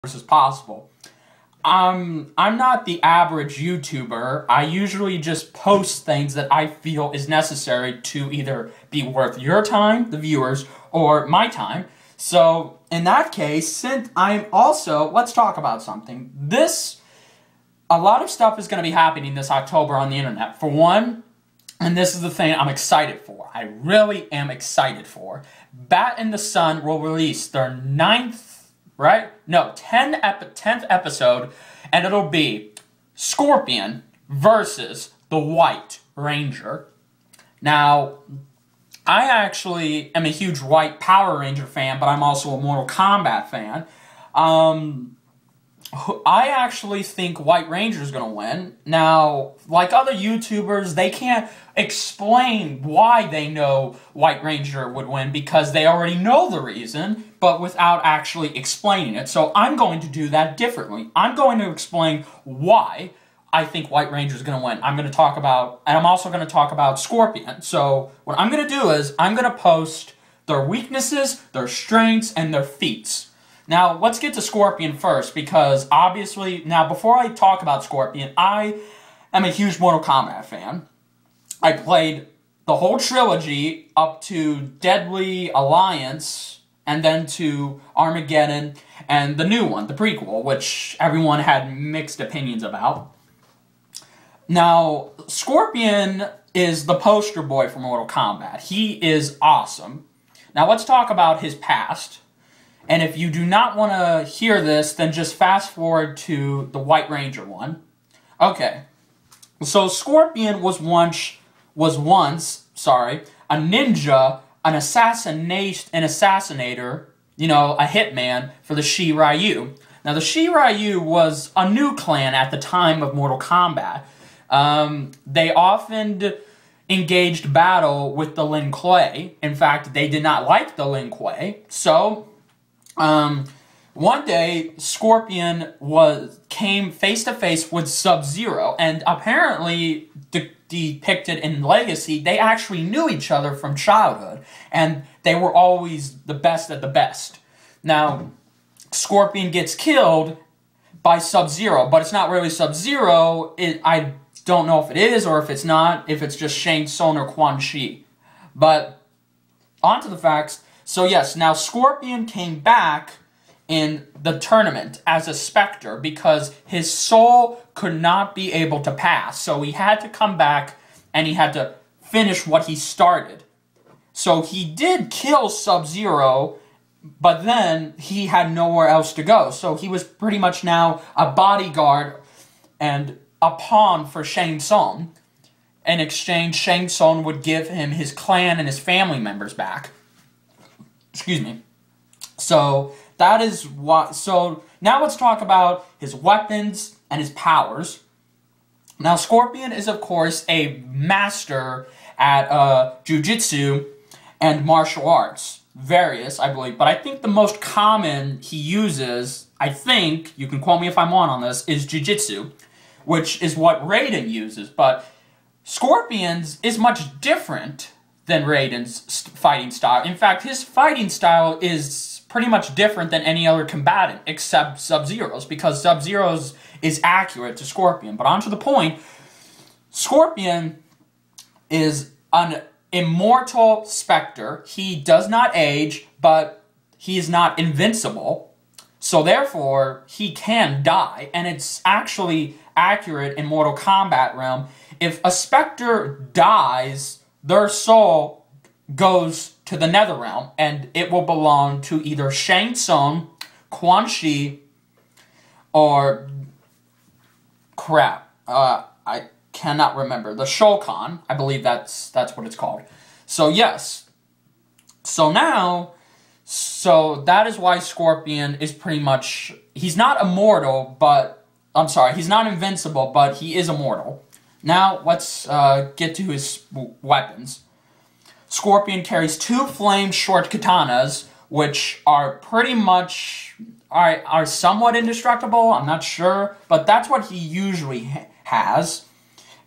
as possible. I'm not the average YouTuber. I usually just post things that I feel is necessary to either be worth your time, the viewers, or my time. So, in that case, since I'm also, let's talk about something. A lot of stuff is going to be happening this October on the internet. For one, and this is the thing I'm excited for. I really am excited for. Bat in the Sun will release their 10th episode, and it'll be Scorpion versus the White Ranger. Now, I actually am a huge White Power Ranger fan, but I'm also a Mortal Kombat fan. I actually think White Ranger is going to win. Now, like other YouTubers, they can't explain why they know White Ranger would win because they already know the reason, but without actually explaining it. So I'm going to do that differently. I'm going to explain why I think White Ranger is going to win. I'm going to talk about, and I'm also going to talk about Scorpion. So what I'm going to do is I'm going to post their weaknesses, their strengths, and their feats. Now, let's get to Scorpion first, because obviously, now before I talk about Scorpion, I am a huge Mortal Kombat fan. I played the whole trilogy up to Deadly Alliance, and then to Armageddon, and the new one, the prequel, which everyone had mixed opinions about. Now, Scorpion is the poster boy for Mortal Kombat. He is awesome. Now, let's talk about his past. And if you do not want to hear this, then just fast forward to the White Ranger one. Okay. So Scorpion was once a ninja, an assassinator, a hitman for the Shiryu. Now the Shiryu was a new clan at the time of Mortal Kombat. They often engaged battle with the Lin Kuei. In fact, they did not like the Lin Kuei. So one day, Scorpion came face to face with Sub-Zero, and apparently depicted in Legacy, they actually knew each other from childhood, and they were always the best at the best. Now, Scorpion gets killed by Sub-Zero, but it's not really Sub-Zero. I don't know if it is or if it's not, if it's just Shang Tsung or Quan Chi. But on to the facts. So yes, now Scorpion came back in the tournament as a Spectre because his soul could not be able to pass. So he had to come back and he had to finish what he started. So he did kill Sub-Zero, but then he had nowhere else to go. So he was pretty much now a bodyguard and a pawn for Shang Tsung. In exchange, Shang Tsung would give him his clan and his family members back. Excuse me. So, that is what... So, now let's talk about his weapons and his powers. Now, Scorpion is, of course, a master at jiu-jitsu and martial arts. Various, I believe. But I think the most common he uses, I think, you can quote me if I'm wrong on this, is jiu-jitsu, which is what Raiden uses. But Scorpion's is much different than Raiden's fighting style. In fact, his fighting style is pretty much different than any other combatant, except Sub-Zero's, because Sub-Zero's is accurate to Scorpion. But on to the point, Scorpion is an immortal Spectre. He does not age, but he is not invincible. So therefore, he can die, and it's actually accurate in Mortal Kombat realm. If a Spectre dies, their soul goes to the Netherrealm, and it will belong to either Shang Tsung, Quan Chi, or... I cannot remember. The Shulkan, I believe that's what it's called. So, yes. So now, that is why Scorpion is pretty much... He's not immortal, but... I'm sorry, he's not invincible, but he is immortal. Now, let's get to his weapons. Scorpion carries 2 flame short katanas, which are pretty much, are somewhat indestructible, I'm not sure, but that's what he usually has.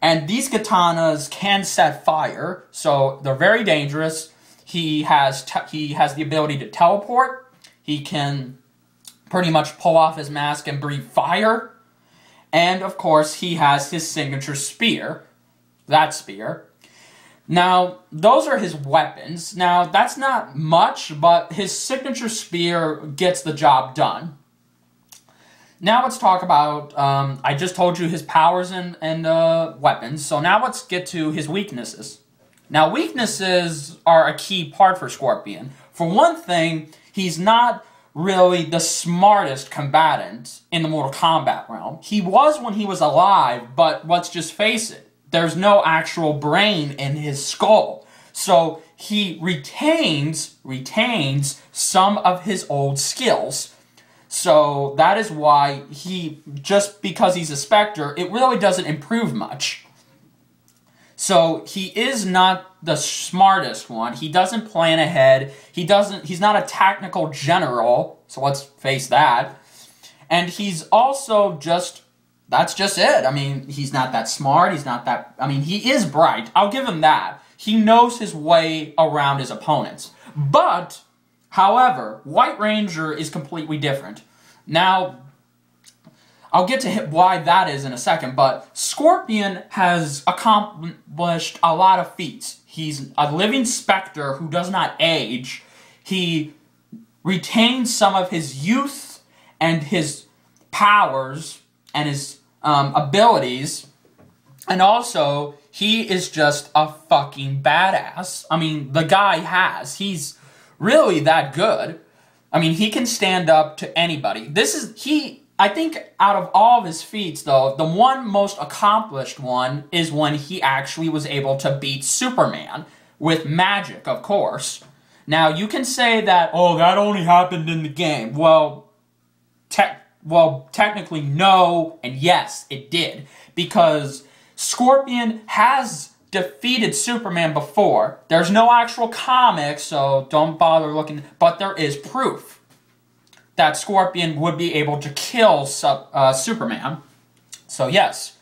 And these katanas can set fire, so they're very dangerous. He has the ability to teleport, he can pretty much pull off his mask and breathe fire. And, of course, he has his signature spear. That spear. Now, those are his weapons. Now, that's not much, but his signature spear gets the job done. Now let's talk about, I just told you his powers and weapons, so now let's get to his weaknesses. Now, weaknesses are a key part for Scorpion. For one thing, he's not really the smartest combatant in the Mortal Kombat realm. He was when he was alive, but let's just face it, there's no actual brain in his skull. So he retains some of his old skills. So that is why just because he's a Spectre, it really doesn't improve much. So he is not the smartest one. He doesn't plan ahead. He's not a technical general, so let's face that. And he's also that's just it. I mean, he's not that smart. He is bright. I'll give him that. He knows his way around his opponents. But, however, White Ranger is completely different. Now, I'll get to why that is in a second, but Scorpion has accomplished a lot of feats. He's a living Spectre who does not age. He retains some of his youth and his powers and his abilities, and also, he is just a fucking badass. I mean, the guy he's really that good. I mean, he can stand up to anybody. I think out of all of his feats, though, the one most accomplished one is when he actually was able to beat Superman with magic, of course. Now, you can say that, oh, that only happened in the game. Well, technically, no, and yes, it did. Because Scorpion has defeated Superman before. There's no actual comic, so don't bother looking, but there is proof that Scorpion would be able to kill Superman. So, yes.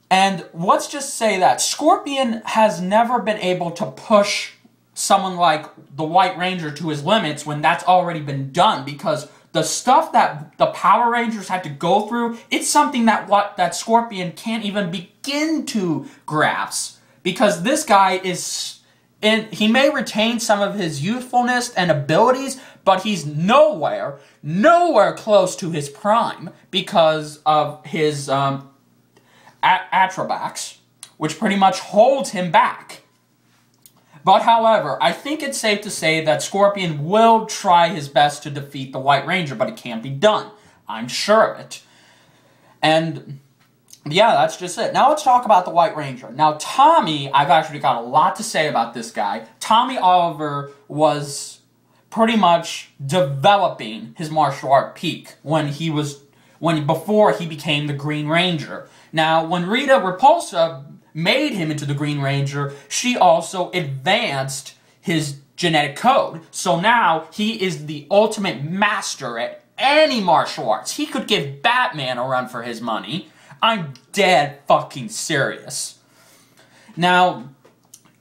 And let's just say that Scorpion has never been able to push someone like the White Ranger to his limits when that's already been done, because the stuff that the Power Rangers had to go through, it's something that Scorpion can't even begin to grasp. Because this guy he may retain some of his youthfulness and abilities, but he's nowhere close to his prime because of his Atrobax, which pretty much holds him back. But however, I think it's safe to say that Scorpion will try his best to defeat the White Ranger, but it can't be done. I'm sure of it. And yeah, that's just it. Now let's talk about the White Ranger. Now Tommy, I've actually got a lot to say about this guy. Tommy Oliver was pretty much developing his martial art peak before he became the Green Ranger. Now, when Rita Repulsa made him into the Green Ranger, she also advanced his genetic code. So now he is the ultimate master at any martial arts. He could give Batman a run for his money. I'm dead fucking serious. Now,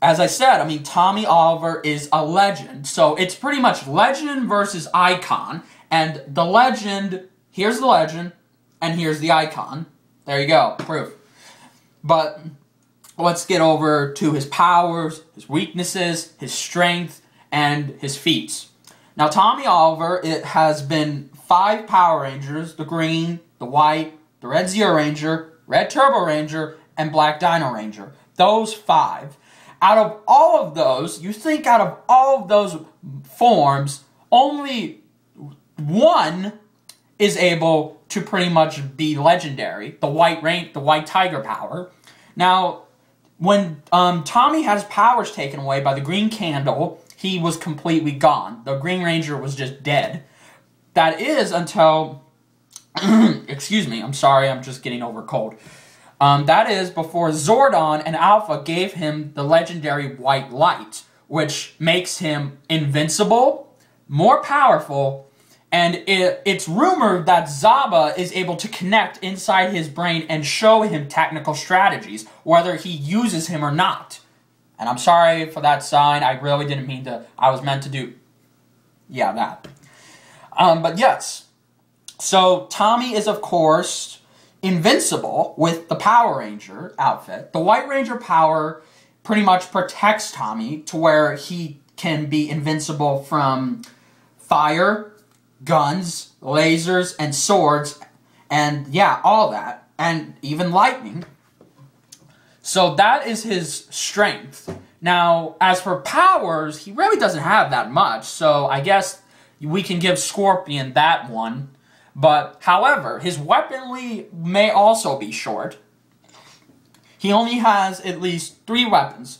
as I said, I mean, Tommy Oliver is a legend. So it's pretty much legend versus icon. And the legend, here's the legend, and here's the icon. There you go, proof. But let's get over to his powers, his weaknesses, his strength, and his feats. Now, Tommy Oliver, it has been 5 Power Rangers: the Green, the White, the Red Zeo Ranger, Red Turbo Ranger, and Black Dino Ranger. Those 5. Out of all of those, you think out of all of those forms, only one is able to pretty much be legendary, the White Tiger power. Now, when Tommy had his powers taken away by the Green Candle, he was completely gone. The Green Ranger was just dead. That is until, excuse me, I'm sorry, I'm just getting over a cold. That is before Zordon and Alpha gave him the legendary White Light, which makes him invincible, more powerful, and it's rumored that Zaba is able to connect inside his brain and show him technical strategies, whether he uses him or not. And I'm sorry for that sign, I really didn't mean to, I was meant to do, yeah, that. But yes, so Tommy is, of course, invincible with the Power Ranger outfit. The White Ranger power pretty much protects Tommy to where he can be invincible from fire, guns, lasers, and swords, and yeah, all that, and even lightning. So that is his strength. Now, as for powers, he really doesn't have that much, so I guess we can give Scorpion that one. But, however, his weaponry may also be short. He only has at least 3 weapons.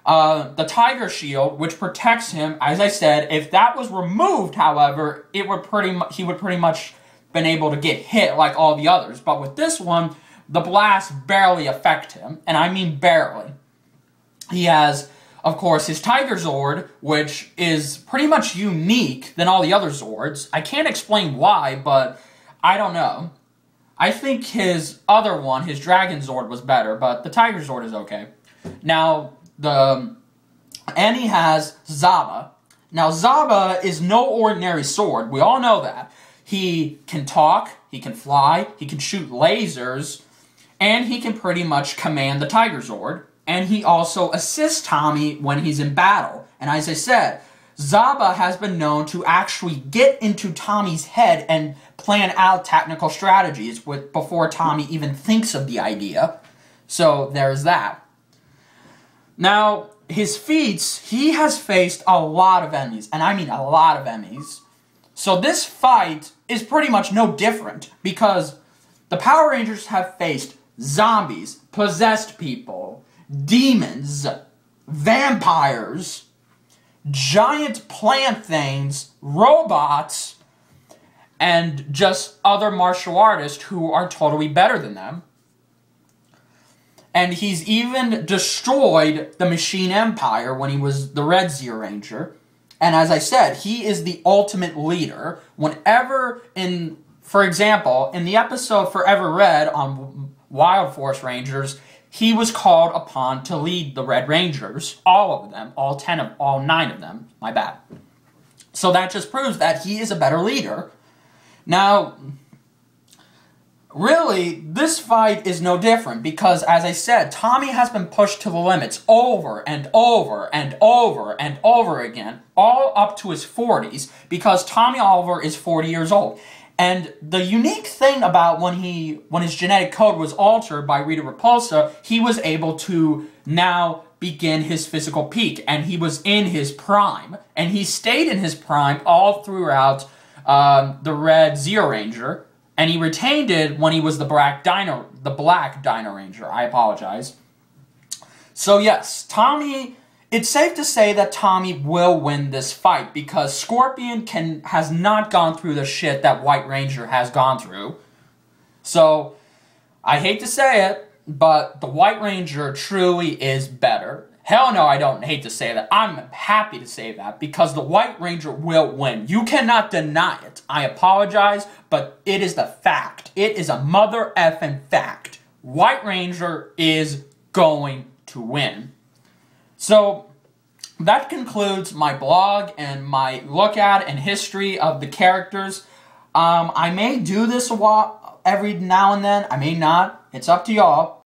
The Tiger Shield, which protects him, as I said, if that was removed, however, he would pretty much been able to get hit like all the others. But with this one, the blast barely affect him, and I mean barely. He has, of course, his Tiger Zord, which is pretty much unique than all the other Zords. I can't explain why, but I don't know. I think his other one, his Dragon Zord, was better, but the Tiger Zord is okay. Now, and he has Zaba. Now, Zaba is no ordinary sword. We all know that. He can talk, he can fly, he can shoot lasers, and he can pretty much command the Tiger Zord. And he also assists Tommy when he's in battle. And as I said, Zaba has been known to actually get into Tommy's head and plan out technical strategies before Tommy even thinks of the idea. So there's that. Now, his feats, he has faced a lot of enemies. And I mean a lot of enemies. So this fight is pretty much no different, because the Power Rangers have faced zombies, possessed people, demons, vampires, giant plant things, robots, and just other martial artists who are totally better than them. And he's even destroyed the Machine Empire when he was the Red Zeo Ranger. And as I said, he is the ultimate leader. Whenever, for example, in the episode Forever Red on Wild Force Rangers, he was called upon to lead the Red Rangers, all of them, all 9 of them, my bad. So that just proves that he is a better leader. Now, really, this fight is no different because, as I said, Tommy has been pushed to the limits over and over and over and over again, all up to his 40s, because Tommy Oliver is 40 years old. And the unique thing about when his genetic code was altered by Rita Repulsa, he was able to now begin his physical peak, and he was in his prime. And he stayed in his prime all throughout the Red Zeo Ranger, and he retained it when he was the Black Dino Ranger. I apologize. So yes, Tommy, it's safe to say that Tommy will win this fight because Scorpion has not gone through the shit that White Ranger has gone through. So, I hate to say it, but the White Ranger truly is better. Hell no, I don't hate to say that. I'm happy to say that because the White Ranger will win. You cannot deny it. I apologize, but it is the fact. It is a mother effing fact. White Ranger is going to win. So, that concludes my blog and my look at and history of the characters. I may do this a while every now and then. I may not. It's up to y'all.